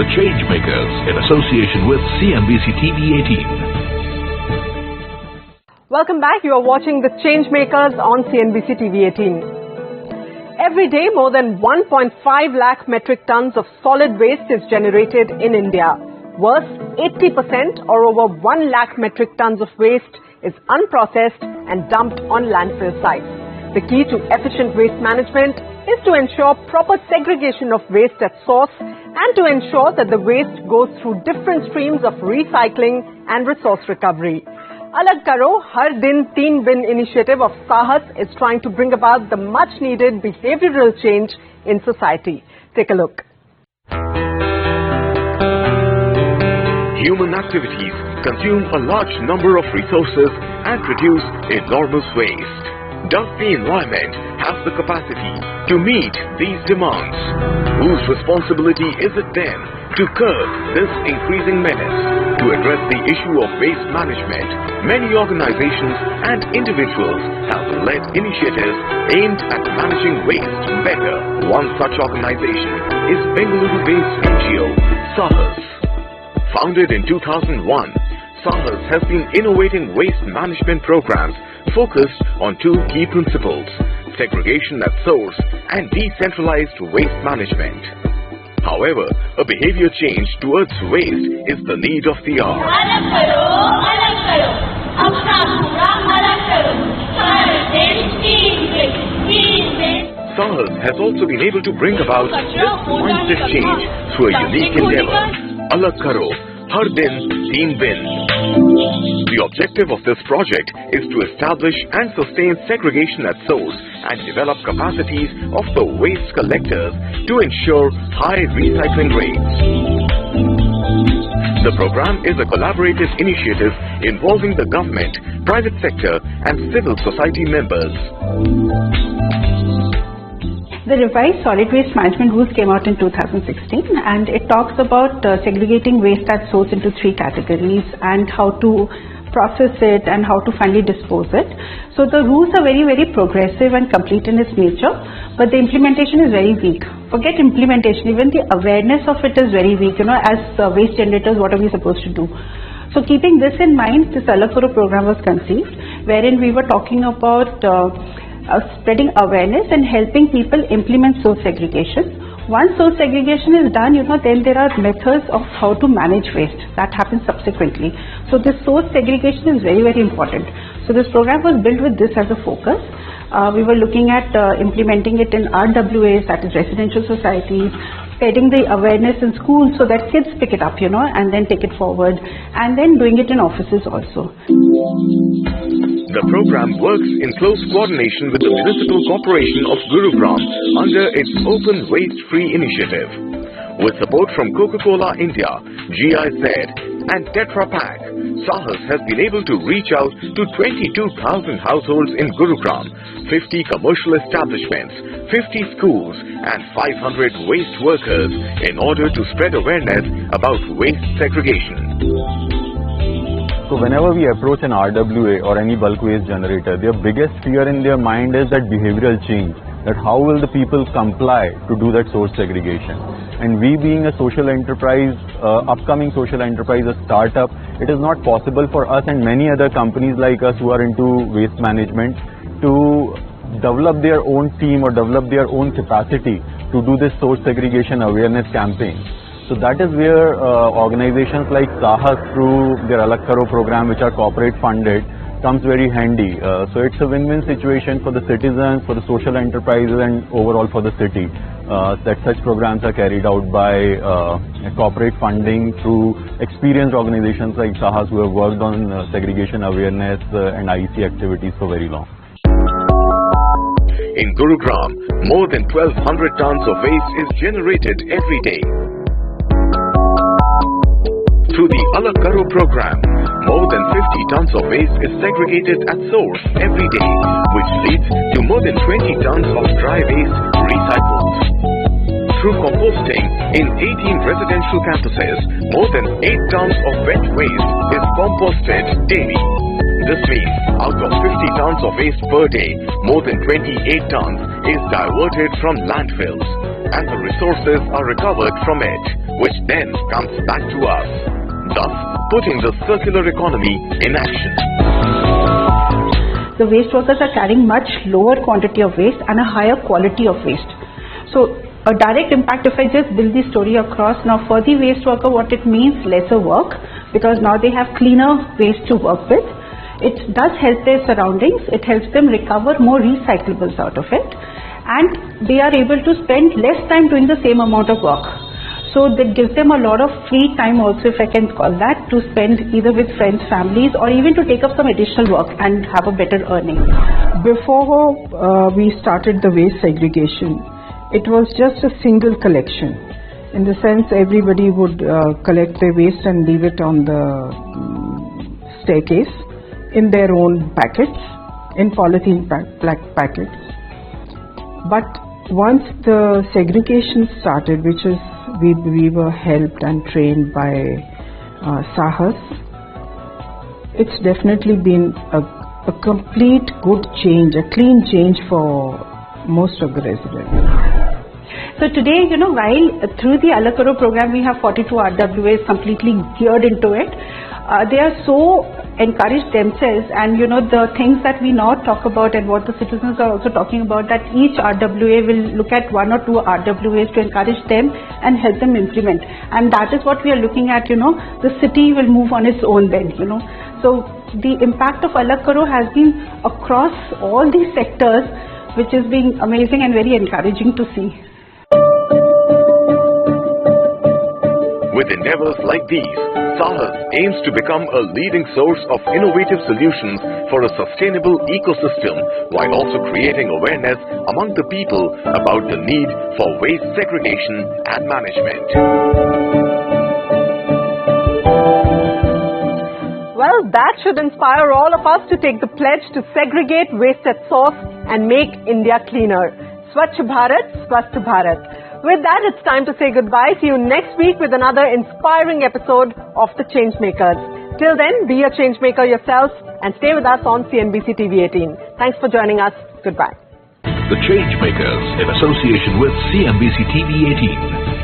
The Changemakers in association with CNBC TV 18. Welcome back. You are watching The Changemakers on CNBC TV 18. Every day, more than 1.5 lakh metric tons of solid waste is generated in India. Worse, 80% or over 1 lakh metric tons of waste is unprocessed and dumped on landfill sites. The key to efficient waste management is to ensure proper segregation of waste at source and to ensure that the waste goes through different streams of recycling and resource recovery. Alag Karo, Har Din Teen Bin initiative of Sahas is trying to bring about the much-needed behavioral change in society. Take a look. Human activities consume a large number of resources and produce enormous waste. Does the environment have the capacity to meet these demands? Whose responsibility is it then to curb this increasing menace? To address the issue of waste management, many organizations and individuals have led initiatives aimed at managing waste better. One such organization is Bengaluru-based NGO, Sahas. Founded in 2001, Sahas has been innovating waste management programs focused on two key principles: segregation at source and decentralized waste management. However, a behavior change towards waste is the need of the hour. Sahas has also been able to bring about this mindset change through a unique endeavor, Alag Karo, Har Din Teen Bin. The objective of this project is to establish and sustain segregation at source and develop capacities of the waste collectors to ensure high recycling rates. The program is a collaborative initiative involving the government, private sector and civil society members. The revised solid waste management rules came out in 2016 and it talks about segregating waste at source into three categories and how to process it and how to finally dispose it. So the rules are very, very progressive and complete in its nature, but the implementation is very weak. Forget implementation, even the awareness of it is very weak. As waste generators, what are we supposed to do? So keeping this in mind, this Alag Karo program was conceived, wherein we were talking about spreading awareness and helping people implement source segregation. Once source segregation is done, then there are methods of how to manage waste. That happens subsequently. So this source segregation is very, very important. So this program was built with this as a focus. We were looking at implementing it in RWAs, that is residential societies, spreading the awareness in schools so that kids pick it up, and then take it forward, and then doing it in offices also. The program works in close coordination with the Municipal Corporation of Gurugram under its Open Waste Free initiative. With support from Coca-Cola India, GIZ and Tetra Pak, Sahas has been able to reach out to 22,000 households in Gurugram, 50 commercial establishments, 50 schools and 500 waste workers in order to spread awareness about waste segregation. So whenever we approach an RWA or any bulk waste generator, their biggest fear in their mind is that behavioral change, that how will the people comply to do that source segregation. And we being a social enterprise, upcoming social enterprise, a startup, it is not possible for us and many other companies like us who are into waste management to develop their own team or develop their own capacity to do this source segregation awareness campaign. So that is where organizations like Sahas through their Alag Karo program, which are corporate funded, comes very handy. So it's a win-win situation for the citizens, for the social enterprises and overall for the city. That such programs are carried out by corporate funding through experienced organizations like Sahas who have worked on segregation awareness and IEC activities for very long. In Gurugram, more than 1,200 tons of waste is generated every day. Through the Alag Karo program, more than 50 tons of waste is segregated at source every day, which leads to more than 20 tons of dry waste recycled. Through composting in 18 residential campuses, more than 8 tons of wet waste is composted daily. This means out of 50 tons of waste per day, more than 28 tons is diverted from landfills and the resources are recovered from it. which then comes back to us, thus putting the circular economy in action. The waste workers are carrying much lower quantity of waste and a higher quality of waste. So a direct impact, if I just build the story across, now for the waste worker what it means, lesser work, because now they have cleaner waste to work with. It does help their surroundings, it helps them recover more recyclables out of it, and they are able to spend less time doing the same amount of work. So that gives them a lot of free time also, if I can call that, to spend either with friends, families, or even to take up some additional work and have a better earning. Before we started the waste segregation, it was just a single collection. In the sense, everybody would collect their waste and leave it on the staircase in their own packets, in polythene packets. But once the segregation started, which is we were helped and trained by Sahas, it's definitely been a complete good change, a clean change for most of the residents. So today, while through the Alakaro program we have 42 RWAs completely geared into it, they are so encouraged themselves, and the things that we now talk about and what the citizens are also talking about, that each RWA will look at 1 or 2 RWAs to encourage them and help them implement, and that is what we are looking at. The city will move on its own then. So the impact of Alakaro has been across all these sectors, which is being amazing and very encouraging to see. With endeavors like these, Sahas aims to become a leading source of innovative solutions for a sustainable ecosystem, while also creating awareness among the people about the need for waste segregation and management. Well, that should inspire all of us to take the pledge to segregate waste at source and make India cleaner. Swachh Bharat, Swasth Bharat. With that, it's time to say goodbye. See you next week with another inspiring episode of The Changemakers. Till then, be a changemaker yourself and stay with us on CNBC TV 18. Thanks for joining us. Goodbye. The Changemakers in association with CNBC TV 18.